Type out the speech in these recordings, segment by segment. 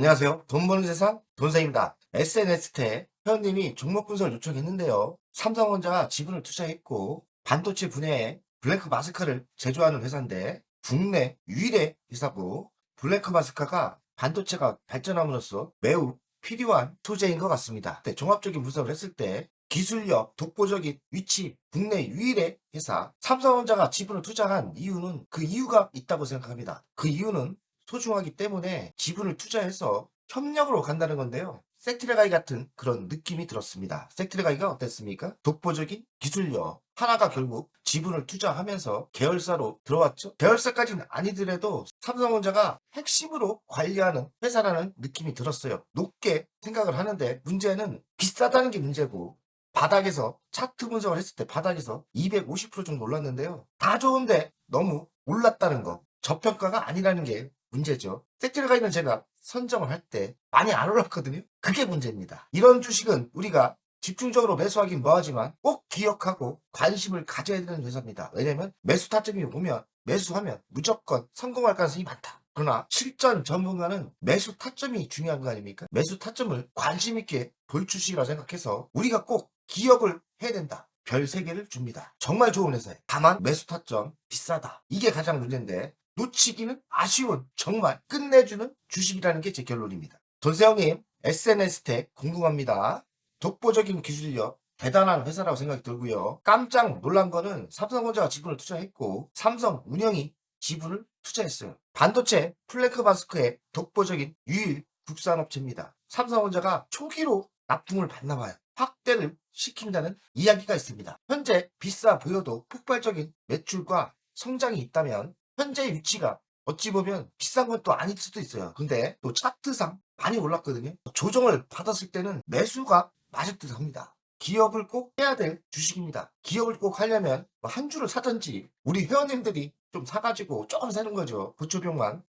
안녕하세요. 돈 버는 세상 돈사입니다. SNS태 회원님이 종목 분석을 요청했는데요. 삼성전자가 지분을 투자했고 반도체 분야에 블랭크 마스카를 제조하는 회사인데 국내 유일의 회사고 블랭크 마스카가 반도체가 발전함으로써 매우 필요한 소재인 것 같습니다. 종합적인 분석을 했을 때 기술력, 독보적인 위치, 국내 유일의 회사 삼성전자가 지분을 투자한 이유는 그 이유가 있다고 생각합니다. 그 이유는 소중하기 때문에 지분을 투자해서 협력으로 간다는 건데요. 섹트레가이 같은 그런 느낌이 들었습니다. 섹트레가이가 어땠습니까? 독보적인 기술력. 하나가 결국 지분을 투자하면서 계열사로 들어왔죠. 계열사까지는 아니더라도 삼성전자가 핵심으로 관리하는 회사라는 느낌이 들었어요. 높게 생각을 하는데 문제는 비싸다는 게 문제고 바닥에서 차트 분석을 했을 때 바닥에서 250% 정도 올랐는데요. 다 좋은데 너무 올랐다는 거. 저평가가 아니라는 게 문제죠. 섹트레가이는 제가 선정을 할 때 많이 안 올랐거든요. 그게 문제입니다. 이런 주식은 우리가 집중적으로 매수하긴 뭐하지만 꼭 기억하고 관심을 가져야 되는 회사입니다. 왜냐면 매수 타점이 오면 매수하면 무조건 성공할 가능성이 많다. 그러나 실전 전문가는 매수 타점이 중요한 거 아닙니까? 매수 타점을 관심 있게 볼 주식이라고 생각해서 우리가 꼭 기억을 해야 된다. 별 3개를 줍니다. 정말 좋은 회사예요. 다만 매수 타점 비싸다. 이게 가장 문제인데 놓치기는 아쉬운 정말 끝내주는 주식이라는 게 제 결론입니다. 돈세형님 SNS텍 궁금합니다. 독보적인 기술력 대단한 회사라고 생각이 들고요. 깜짝 놀란 거는 삼성전자가 지분을 투자했고 삼성 운영이 지분을 투자했어요. 반도체 플랭크 마스크의 독보적인 유일 국산업체입니다. 삼성전자가 초기로 납품을 받나 봐요. 확대를 시킨다는 이야기가 있습니다. 현재 비싸 보여도 폭발적인 매출과 성장이 있다면 현재의 위치가 어찌 보면 비싼 건 또 아닐 수도 있어요. 근데 또 차트상 많이 올랐거든요. 조정을 받았을 때는 매수가 맞을 듯 합니다. 기억을 꼭 해야 될 주식입니다. 기억을 꼭 하려면 한 주를 사든지 우리 회원님들이 좀 사가지고 조금 사는 거죠. 보초병만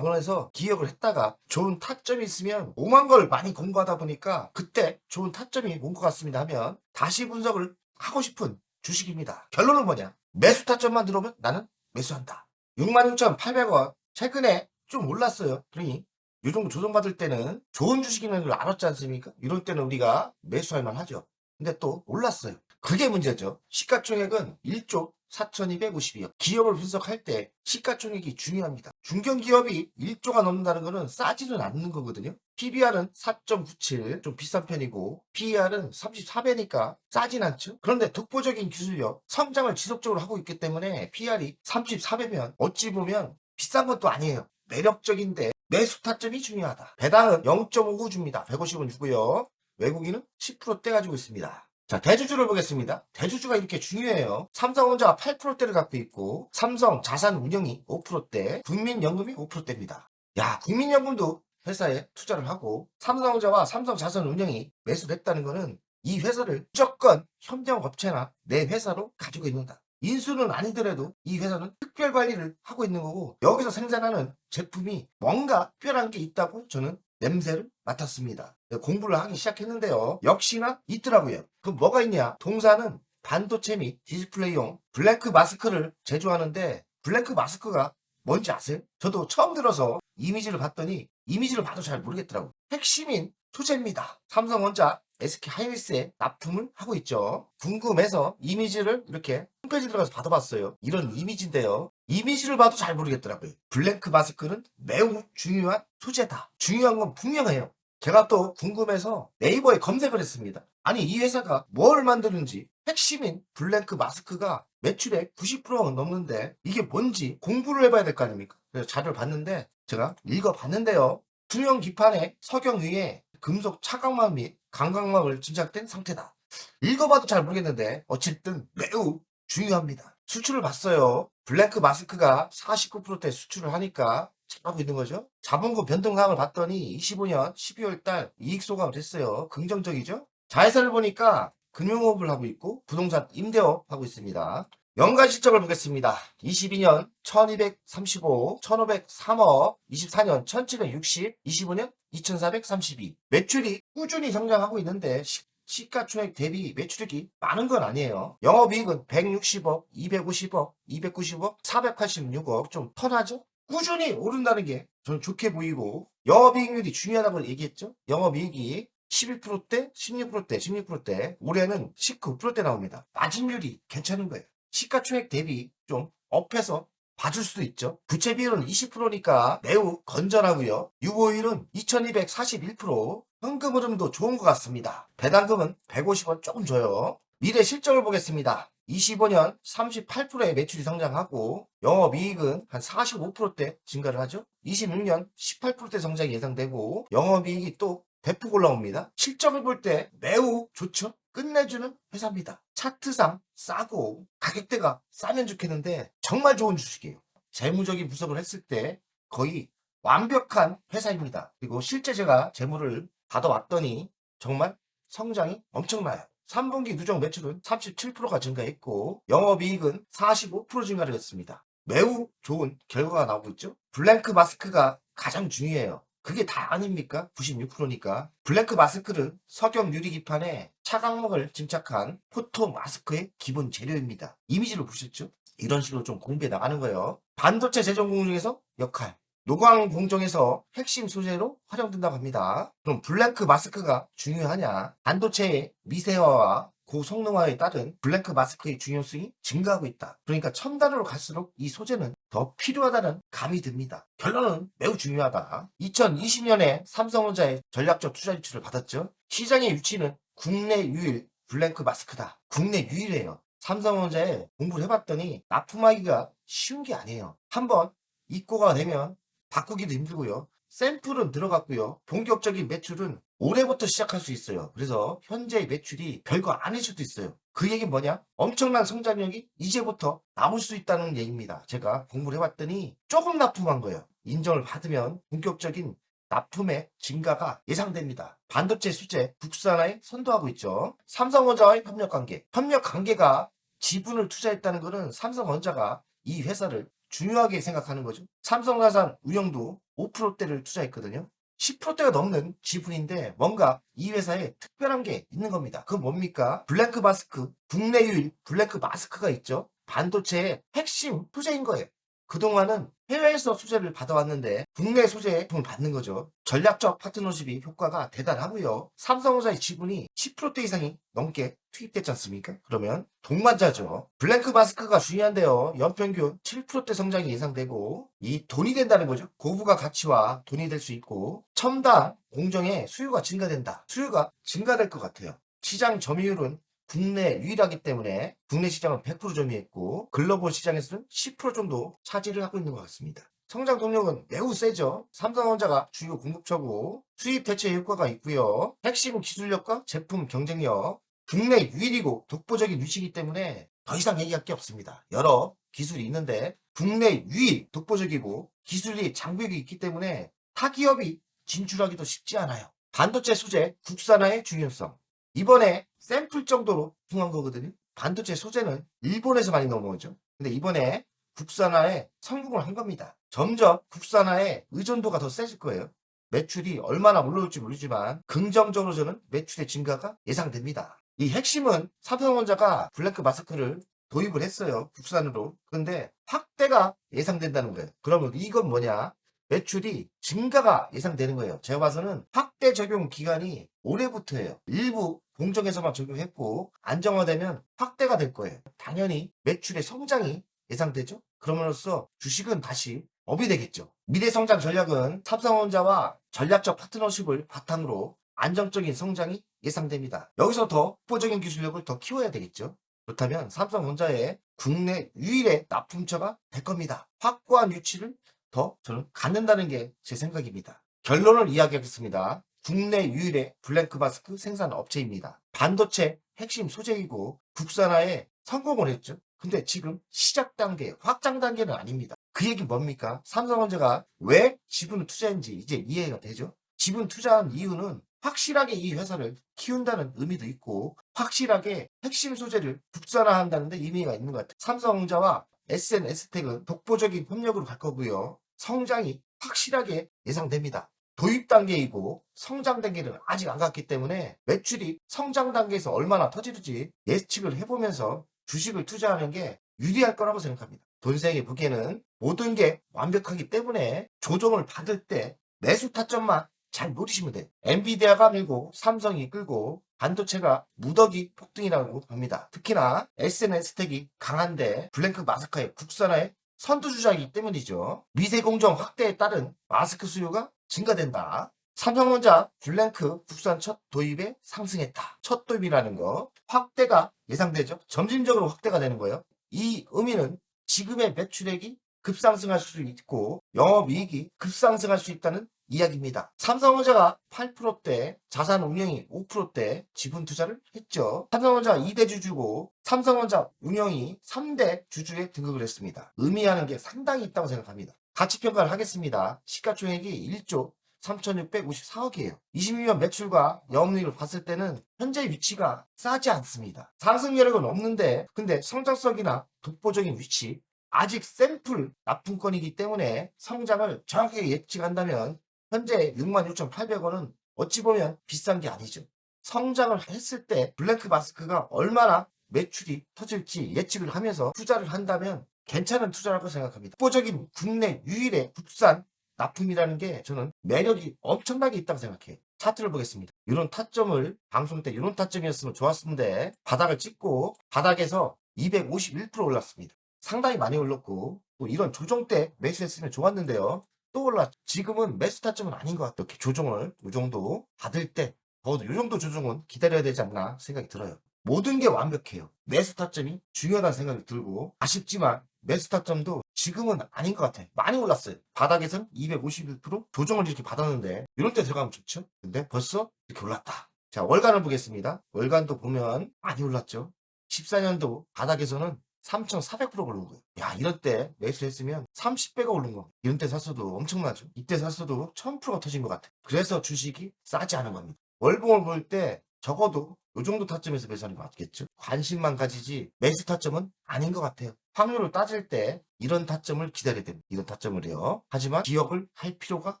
보내서 기억을 했다가 좋은 타점이 있으면 5만 걸 많이 공부하다 보니까 그때 좋은 타점이 온 것 같습니다 하면 다시 분석을 하고 싶은 주식입니다. 결론은 뭐냐? 매수 타점만 들어오면 나는 매수한다. 66,800원 최근에 좀 올랐어요. 그러니 이 정도 조정받을 때는 좋은 주식이라는 걸 알았지 않습니까? 이럴 때는 우리가 매수할 만하죠. 근데 또 올랐어요. 그게 문제죠. 시가총액은 1조 4,250이요. 기업을 분석할 때 시가총액이 중요합니다. 중견기업이 1조가 넘는다는 것은 싸지는 않는 거거든요. PBR은 4.97, 좀 비싼 편이고 PER은 34배니까 싸진 않죠. 그런데 독보적인 기술력, 성장을 지속적으로 하고 있기 때문에 PR이 34배면 어찌 보면 비싼 것도 아니에요. 매력적인데 매수 타점이 중요하다. 배당은 0.59 줍니다. 150원 주고요. 외국인은 10% 떼가지고 있습니다. 자, 대주주를 보겠습니다. 대주주가 이렇게 중요해요. 삼성전자가 8%대를 갖고 있고 삼성 자산운용이 5%대, 국민연금이 5%대입니다. 야, 국민연금도 회사에 투자를 하고 삼성전자와 삼성 자산운용이 매수를 했다는 것은 이 회사를 무조건 협력업체나 내 회사로 가지고 있는다. 인수는 아니더라도 이 회사는 특별 관리를 하고 있는 거고 여기서 생산하는 제품이 뭔가 특별한 게 있다고 저는 냄새를 맡았습니다. 공부를 하기 시작했는데요. 역시나 있더라고요. 그 뭐가 있냐? 동사는 반도체 및 디스플레이용 블랭크 마스크를 제조하는데 블랭크 마스크가 뭔지 아세요? 저도 처음 들어서 이미지를 봤더니 이미지를 봐도 잘 모르겠더라고요. 핵심인 소재입니다. 삼성전자 SK하이닉스에 납품을 하고 있죠. 궁금해서 이미지를 이렇게 홈페이지 들어가서 받아봤어요. 이런 이미지인데요. 이미지를 봐도 잘 모르겠더라고요. 블랭크 마스크는 매우 중요한 소재다. 중요한 건 분명해요. 제가 또 궁금해서 네이버에 검색을 했습니다. 아니 이 회사가 뭘 만드는지 핵심인 블랭크 마스크가 매출의 90%가 넘는데 이게 뭔지 공부를 해봐야 될 거 아닙니까? 그래서 자료를 봤는데 제가 읽어봤는데요. 투명 기판에 석영 위에 금속 차광막 및 강광막을 진작된 상태다. 읽어봐도 잘 모르겠는데 어쨌든 매우 중요합니다. 수출을 봤어요. 블랭크 마스크가 49%대 수출을 하니까 잘하고 있는 거죠. 자본금 변동상을 봤더니 25년 12월 달 이익 소감을 했어요. 긍정적이죠. 자회사를 보니까 금융업을 하고 있고 부동산 임대업 하고 있습니다. 연간 실적을 보겠습니다. 22년 1235, 1503억, 24년 1760, 25년 2432. 매출이 꾸준히 성장하고 있는데 시가총액 대비 매출액이 많은 건 아니에요. 영업이익은 160억, 250억, 290억, 486억 좀 턴하죠? 꾸준히 오른다는 게 저는 좋게 보이고, 영업이익률이 중요하다고 얘기했죠. 영업이익이 12%대, 16%대, 16%대, 올해는 19%대 나옵니다. 마진율이 괜찮은 거예요. 시가총액 대비 좀 업해서 봐줄 수도 있죠. 부채 비율은 20%니까 매우 건전하고요. 유보율은 2241%, 현금 흐름도 좋은 것 같습니다. 배당금은 150원 조금 줘요. 미래 실적을 보겠습니다. 25년 38%의 매출이 성장하고 영업이익은 한 45%대 증가를 하죠. 26년 18%대 성장이 예상되고 영업이익이 또 대폭 올라옵니다. 실적을 볼 때 매우 좋죠. 끝내주는 회사입니다. 차트상 싸고 가격대가 싸면 좋겠는데 정말 좋은 주식이에요. 재무적인 분석을 했을 때 거의 완벽한 회사입니다. 그리고 실제 제가 재무를 받아왔더니 정말 성장이 엄청나요. 3분기 누적 매출은 37%가 증가했고 영업이익은 45% 증가를 했습니다. 매우 좋은 결과가 나오고 있죠. 블랭크 마스크가 가장 중요해요. 그게 다 아닙니까? 96%니까. 블랭크 마스크는 석영 유리기판에 차광목을 증착한 포토 마스크의 기본 재료입니다. 이미지를 보셨죠? 이런 식으로 좀 공부해 나가는 거예요. 반도체 제조 공정에서 역할, 노광 공정에서 핵심 소재로 활용된다고 합니다. 그럼 블랭크 마스크가 중요하냐? 반도체의 미세화와 고성능화에 따른 블랭크 마스크의 중요성이 증가하고 있다. 그러니까 첨단으로 갈수록 이 소재는 더 필요하다는 감이 듭니다. 결론은 매우 중요하다. 2020년에 삼성전자의 전략적 투자 유치를 받았죠. 시장의 위치는 국내 유일 블랭크 마스크다. 국내 유일이에요. 삼성전자에 공부를 해봤더니 납품하기가 쉬운 게 아니에요. 한번 입고가 되면 바꾸기도 힘들고요. 샘플은 들어갔고요. 본격적인 매출은 올해부터 시작할 수 있어요. 그래서 현재의 매출이 별거 아닐 수도 있어요. 그 얘기는 뭐냐? 엄청난 성장력이 이제부터 나올 수 있다는 얘기입니다. 제가 공부를 해봤더니 조금 납품한 거예요. 인정을 받으면 본격적인 납품의 증가가 예상됩니다. 반도체 수제 국산화에 선도하고 있죠. 삼성전자와의 협력관계. 협력관계가 지분을 투자했다는 것은 삼성전자가 이 회사를 중요하게 생각하는 거죠. 삼성자산 운영도 5%대를 투자했거든요. 10%대가 넘는 지분인데 뭔가 이 회사에 특별한 게 있는 겁니다. 그건 뭡니까? 블랭크 마스크, 국내 유일 블랭크 마스크가 있죠. 반도체의 핵심 소재인 거예요. 그동안은 해외에서 소재를 받아왔는데 국내 소재품을 받는 거죠. 전략적 파트너십이 효과가 대단하고요. 삼성전자의 지분이 10%대 이상이 넘게 투입됐지 않습니까? 그러면 동반자죠. 블랭크 마스크가 중요한데요. 연평균 7%대 성장이 예상되고 이 돈이 된다는 거죠. 고부가 가치와 돈이 될 수 있고 첨단 공정의 수요가 증가된다. 수요가 증가될 것 같아요. 시장 점유율은 국내 유일하기 때문에 국내 시장은 100% 점유했고 글로벌 시장에서는 10% 정도 차지를 하고 있는 것 같습니다. 성장 동력은 매우 세죠. 삼성전자가 주요 공급처고 수입 대체 효과가 있고요. 핵심 기술력과 제품 경쟁력, 국내 유일이고 독보적인 위치이기 때문에 더 이상 얘기할 게 없습니다. 여러 기술이 있는데 국내 유일 독보적이고 기술이 장벽이 있기 때문에 타 기업이 진출하기도 쉽지 않아요. 반도체 소재 국산화의 중요성. 이번에 샘플 정도로 통한 거거든요. 반도체 소재는 일본에서 많이 넘어오죠. 근데 이번에 국산화에 성공을 한 겁니다. 점점 국산화에 의존도가 더 세질 거예요. 매출이 얼마나 올라올지 모르지만 긍정적으로 저는 매출의 증가가 예상됩니다. 이 핵심은 삼성전자가 블랭크 마스크를 도입을 했어요. 국산으로. 그런데 확대가 예상된다는 거예요. 그러면 이건 뭐냐? 매출이 증가가 예상되는 거예요. 제가 봐서는 확대 적용 기간이 올해부터예요. 일부 공정에서만 적용했고 안정화되면 확대가 될 거예요. 당연히 매출의 성장이 예상되죠. 그럼으로써 주식은 다시 업이 되겠죠. 미래 성장 전략은 삼성전자와 전략적 파트너십을 바탕으로 안정적인 성장이 예상됩니다. 여기서 더 확보적인 기술력을 더 키워야 되겠죠. 그렇다면 삼성전자의 국내 유일의 납품처가 될 겁니다. 확고한 유치를 더 저는 갖는다는 게 제 생각입니다. 결론을 이야기하겠습니다. 국내 유일의 블랭크 마스크 생산 업체입니다. 반도체 핵심 소재이고 국산화에 성공을 했죠. 근데 지금 시작 단계, 확장 단계는 아닙니다. 그 얘기 뭡니까? 삼성전자가 왜 지분을 투자했는지 이제 이해가 되죠? 지분 투자한 이유는 확실하게 이 회사를 키운다는 의미도 있고 확실하게 핵심 소재를 국산화한다는 데 의미가 있는 것 같아요. 삼성전자와 SNS텍은 독보적인 협력으로 갈 거고요. 성장이 확실하게 예상됩니다. 도입 단계이고 성장 단계는 아직 안 갔기 때문에 매출이 성장 단계에서 얼마나 터지는지 예측을 해보면서 주식을 투자하는 게 유리할 거라고 생각합니다. 돈생이 보기에는 모든 게 완벽하기 때문에 조정을 받을 때 매수 타점만 잘 노리시면 돼요. 엔비디아가 밀고 삼성이 끌고 반도체가 무더기 폭등이라고 합니다. 특히나 SNS텍이 강한데 블랭크 마스크의 국산화의 선두주자이기 때문이죠. 미세 공정 확대에 따른 마스크 수요가 증가된다. 삼성전자 블랭크 국산 첫 도입에 상승했다. 첫 도입이라는 거 확대가 예상되죠. 점진적으로 확대가 되는 거예요. 이 의미는 지금의 매출액이 급상승할 수 있고 영업이익이 급상승할 수 있다는 이야기입니다. 삼성전자가 8%대, 자산 운용이 5%대 지분 투자를 했죠. 삼성전자 2대 주주고 삼성전자 운영이 3대 주주에 등극을 했습니다. 의미하는 게 상당히 있다고 생각합니다. 가치평가를 하겠습니다. 시가총액이 1조 3,654억이에요. 22년 매출과 영업이익을 봤을 때는 현재 위치가 싸지 않습니다. 상승 여력은 없는데 근데 성장성이나 독보적인 위치, 아직 샘플 납품권이기 때문에 성장을 정확하게 예측한다면 현재 66,800원은 어찌 보면 비싼 게 아니죠. 성장을 했을 때 블랭크 마스크가 얼마나 매출이 터질지 예측을 하면서 투자를 한다면 괜찮은 투자라고 생각합니다. 독보적인 국내 유일의 국산 납품이라는 게 저는 매력이 엄청나게 있다고 생각해요. 차트를 보겠습니다. 이런 타점을 방송 때 이런 타점이었으면 좋았는데 바닥을 찍고 바닥에서 251% 올랐습니다. 상당히 많이 올랐고 또 이런 조정 때 매수했으면 좋았는데요. 또 올랐죠. 지금은 매수 타점은 아닌 것 같아요. 이렇게 조정을 이 정도 받을 때 적어도 이 정도 조정은 기다려야 되지 않나 생각이 들어요. 모든 게 완벽해요. 매수 타점이 중요하다는 생각이 들고 아쉽지만 매수 타점도 지금은 아닌 것 같아요. 많이 올랐어요. 바닥에서는 251% 조정을 이렇게 받았는데 이럴 때 들어가면 좋죠. 근데 벌써 이렇게 올랐다. 자, 월간을 보겠습니다. 월간도 보면 많이 올랐죠. 14년도 바닥에서는 3,400% 오른 거예요. 야, 이럴 때 매수했으면 30배가 오른 거. 이런 때 샀어도 엄청나죠. 이때 샀어도 1000%가 터진 것 같아요. 그래서 주식이 싸지 않은 겁니다. 월봉을 볼 때 적어도 이 정도 타점에서 매수하는 게 맞겠죠. 관심만 가지지 매수 타점은 아닌 것 같아요. 확률을 따질 때 이런 타점을 기다려야 됩니다. 이런 타점을요. 하지만 기억을 할 필요가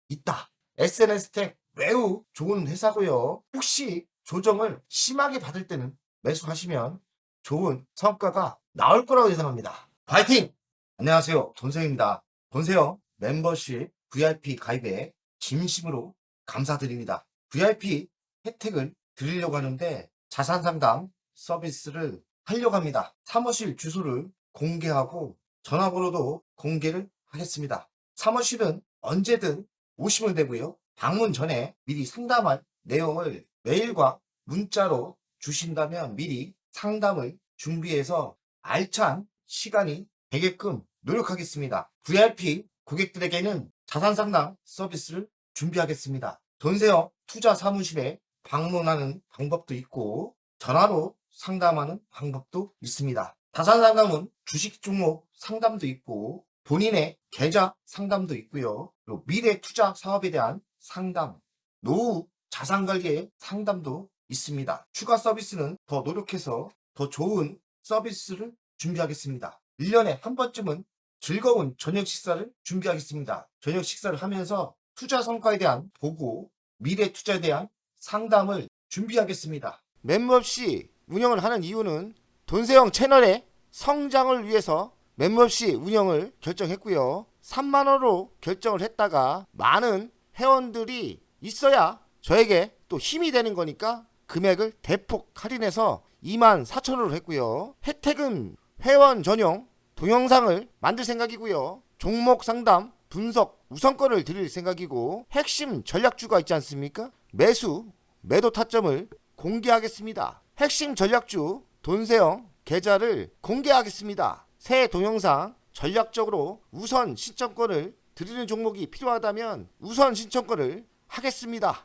있다. SNS텍 매우 좋은 회사고요. 혹시 조정을 심하게 받을 때는 매수하시면 좋은 성과가 나올 거라고 예상합니다. 파이팅! 안녕하세요. 돈세영입니다. 돈세영 멤버십 VIP 가입에 진심으로 감사드립니다. VIP 혜택을 드리려고 하는데 자산 상담 서비스를 하려고 합니다. 사무실 주소를 공개하고 전화번호도 공개를 하겠습니다. 사무실은 언제든 오시면 되고요. 방문 전에 미리 상담할 내용을 메일과 문자로 주신다면 미리 상담을 준비해서 알찬 시간이 되게끔 노력하겠습니다. VIP 고객들에게는 자산 상담 서비스를 준비하겠습니다. 돈세영 투자 사무실에 방문하는 방법도 있고 전화로 상담하는 방법도 있습니다. 자산 상담은 주식 종목 상담도 있고 본인의 계좌 상담도 있고요. 그리고 미래 투자 사업에 대한 상담, 노후 자산 관리의 상담도 있습니다. 추가 서비스는 더 노력해서 더 좋은 서비스를 준비하겠습니다. 1년에 한 번쯤은 즐거운 저녁 식사를 준비하겠습니다. 저녁 식사를 하면서 투자 성과에 대한 보고 미래 투자에 대한 상담을 준비하겠습니다. 멤버십 운영을 하는 이유는 돈세영 채널의 성장을 위해서 멤버십 운영을 결정했고요. 3만원으로 결정을 했다가 많은 회원들이 있어야 저에게 또 힘이 되는 거니까 금액을 대폭 할인해서 24,000원으로 했고요. 혜택은 회원 전용 동영상을 만들 생각이고요. 종목 상담 분석 우선권을 드릴 생각이고 핵심 전략주가 있지 않습니까? 매도 타점을 공개하겠습니다. 핵심 전략주 돈세영 계좌를 공개하겠습니다. 새 동영상 전략적으로 우선 신청권을 드리는 종목이 필요하다면 우선 신청권을 하겠습니다.